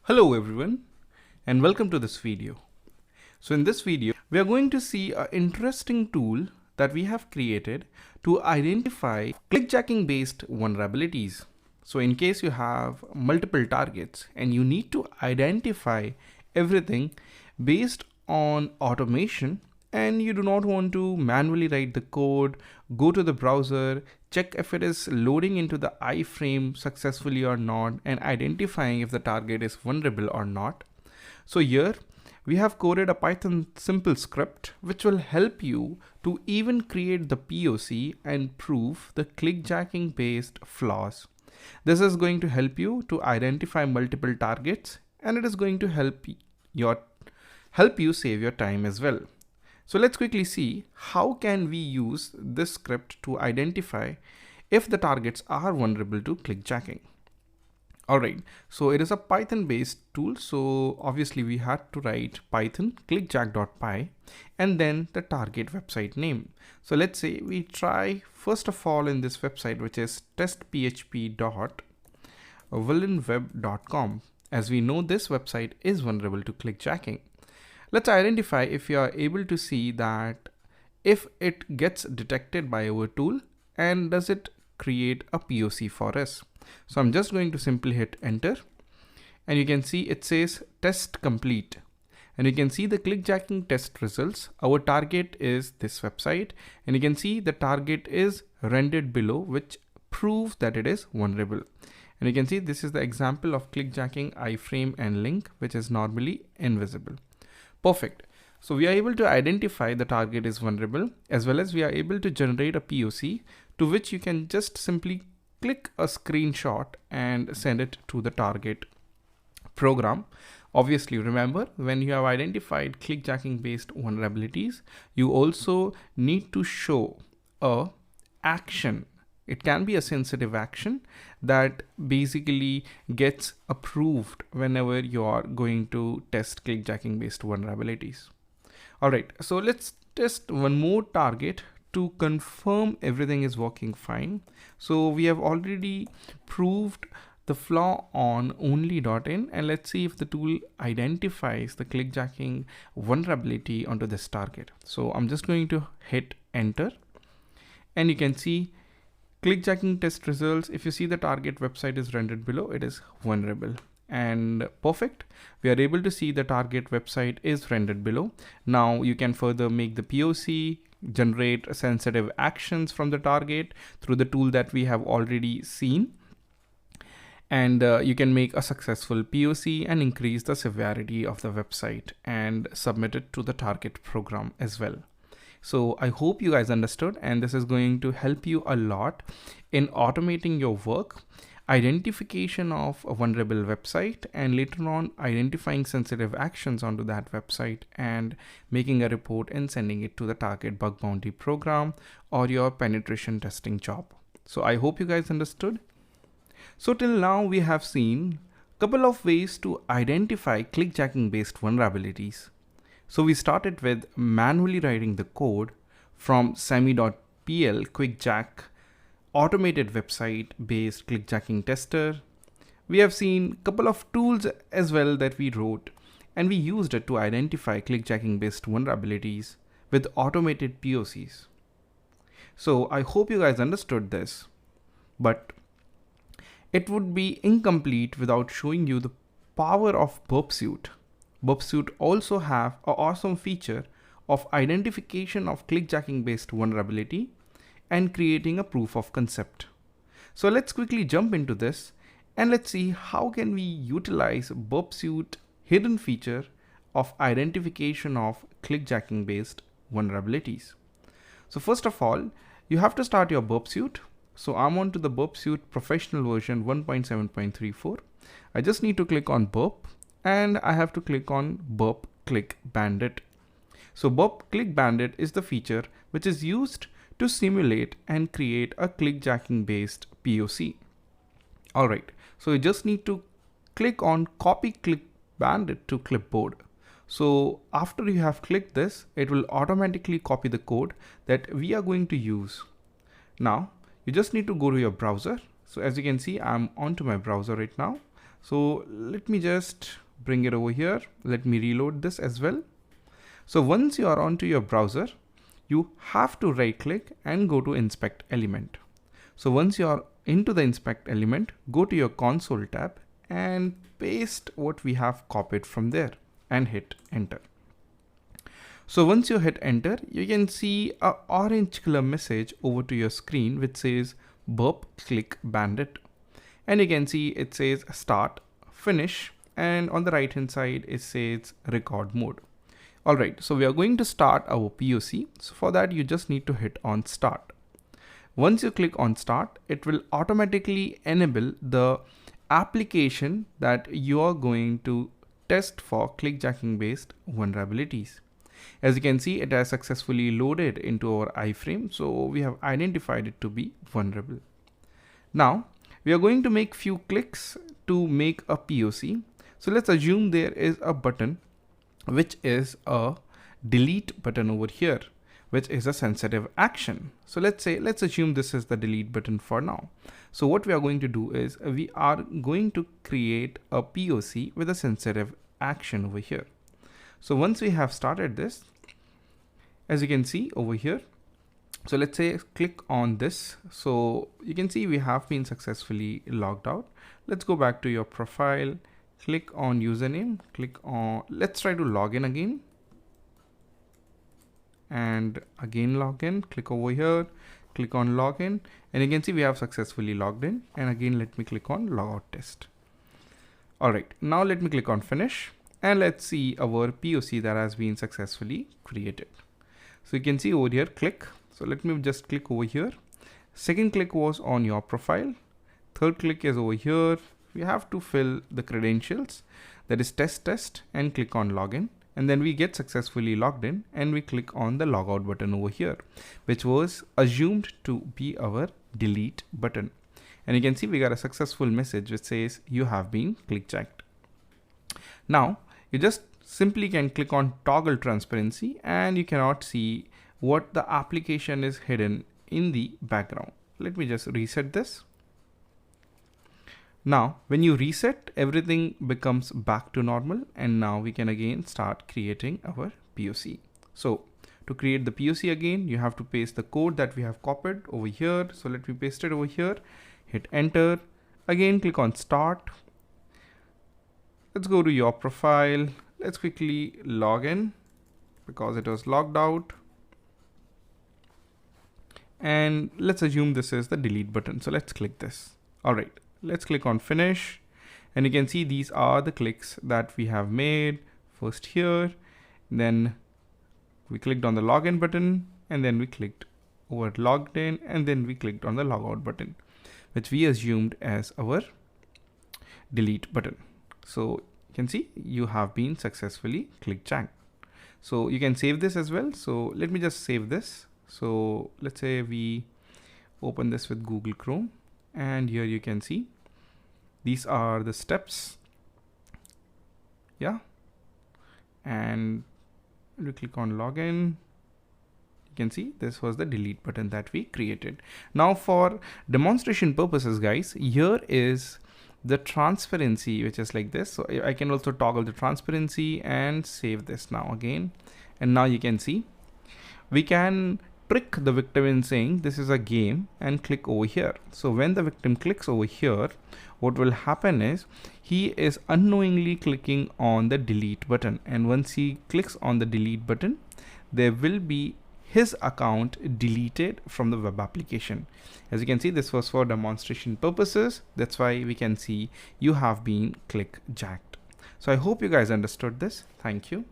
Hello everyone and welcome to this video. So in this video, we are going to see an interesting tool that we have created to identify clickjacking based vulnerabilities. So in case you have multiple targets and you need to identify everything based on automation, and you do not want to manually write the code, go to the browser, check if it is loading into the iframe successfully or not, and identifying if the target is vulnerable or not. So here we have coded a Python simple script which will help you to even create the POC and prove the clickjacking based flaws. This is going to help you to identify multiple targets, and it is going to help you save your time as well. So let's quickly see how can we use this script to identify if the targets are vulnerable to clickjacking. Alright, so it is a Python based tool. So obviously we had to write Python clickjack.py and then the target website name. So let's say we try first of all in this website, which is testphp.villainweb.com. As we know, this website is vulnerable to clickjacking. Let's identify if you are able to see that if it gets detected by our tool and does it create a POC for us. So I'm just going to simply hit enter, and you can see it says test complete, and you can see the clickjacking test results. Our target is this website, and you can see the target is rendered below, which proves that it is vulnerable. And you can see this is the example of clickjacking iframe and link, which is normally invisible. Perfect. So we are able to identify the target is vulnerable, as well as we are able to generate a POC to which you can just simply click a screenshot and send it to the target program. Obviously, remember, when you have identified clickjacking based vulnerabilities, you also need to show a action. It can be a sensitive action that basically gets approved whenever you are going to test clickjacking based vulnerabilities. All right, so let's test one more target to confirm everything is working fine. So we have already proved the flaw on only.in, and let's see if the tool identifies the clickjacking vulnerability onto this target. So I'm just going to hit enter, and you can see clickjacking test results. If you see the target website is rendered below, it is vulnerable. And perfect, we are able to see the target website is rendered below. Now you can further make the POC, generate sensitive actions from the target through the tool that we have already seen. And you can make a successful POC and increase the severity of the website and submit it to the target program as well. So I hope you guys understood, and this is going to help you a lot in automating your work, identification of a vulnerable website, and later on identifying sensitive actions onto that website and making a report and sending it to the target bug bounty program or your penetration testing job. So I hope you guys understood. So till now we have seen a couple of ways to identify clickjacking based vulnerabilities. So we started with manually writing the code from semi.pl clickjack automated website based clickjacking tester. We have seen a couple of tools as well that we wrote, and we used it to identify clickjacking based vulnerabilities with automated POCs. So I hope you guys understood this, but it would be incomplete without showing you the power of Burp Suite. Burp Suite also have an awesome feature of identification of clickjacking based vulnerability and creating a proof of concept. So let's quickly jump into this and let's see how can we utilize Burp Suite hidden feature of identification of clickjacking based vulnerabilities. So first of all, you have to start your Burp Suite. So I'm on to the Burp Suite professional version 1.7.34. I just need to click on Burp, and I have to click on Burp Clickbandit. So Burp Clickbandit is the feature which is used to simulate and create a clickjacking based POC. Alright, so you just need to click on copy Clickbandit to clipboard. So after you have clicked this, it will automatically copy the code that we are going to use. Now you just need to go to your browser. So as you can see, I'm onto my browser right now. So let me just bring it over here. Let me reload this as well. So once you are onto your browser, you have to right click and go to inspect element. So once you are into the inspect element, go to your console tab and paste what we have copied from there and hit enter. So once you hit enter, you can see a orange color message over to your screen which says Burp Clickbandit. And you can see it says start, finish, and on the right hand side it says record mode. Alright, so we are going to start our POC. So for that you just need to hit on start. Once you click on start, it will automatically enable the application that you are going to test for clickjacking based vulnerabilities. As you can see, it has successfully loaded into our iframe, so we have identified it to be vulnerable. Now we are going to make few clicks to make a POC. So let's assume there is a button which is a delete button over here, which is a sensitive action. So let's assume this is the delete button for now. So what we are going to do is we are going to create a POC with a sensitive action over here. So once we have started this, as you can see over here, so let's say click on this. So you can see we have been successfully logged out. Let's go back to your profile, click on username, let's try to log in again. And again login, click over here, click on login, and you can see we have successfully logged in. And again, let me click on logout test. All right, now let me click on finish and let's see our POC that has been successfully created. So you can see over here, click. So let me just click over here. Second click was on your profile. Third click is over here. We have to fill the credentials, that is test, and click on login. And then we get successfully logged in and we click on the logout button over here, which was assumed to be our delete button. And you can see we got a successful message which says you have been clickjacked. Now you just simply can click on toggle transparency and you cannot see what the application is hidden in the background. Let me just reset this. Now, when you reset, everything becomes back to normal, and now we can again start creating our POC. So to create the POC again, you have to paste the code that we have copied over here. So let me paste it over here, hit enter, again click on start. Let's go to your profile. Let's quickly log in because it was logged out. And let's assume this is the delete button. So let's click this. All right. Let's click on finish, and you can see these are the clicks that we have made. First here, then we clicked on the login button, and then we clicked over logged in, and then we clicked on the logout button, which we assumed as our delete button. So you can see you have been successfully clickjacked. So you can save this as well. So let me just save this. So let's say we open this with Google Chrome. And here you can see these are the steps. Yeah. And we click on login. You can see this was the delete button that we created. Now for demonstration purposes, guys, here is the transparency, which is like this. So I can also toggle the transparency and save this now again. And now you can see we can trick the victim in saying this is a game and click over here. So when the victim clicks over here, what will happen is he is unknowingly clicking on the delete button, and once he clicks on the delete button, there will be his account deleted from the web application. As you can see, this was for demonstration purposes. That's why we can see you have been clickjacked. So I hope you guys understood this. Thank you.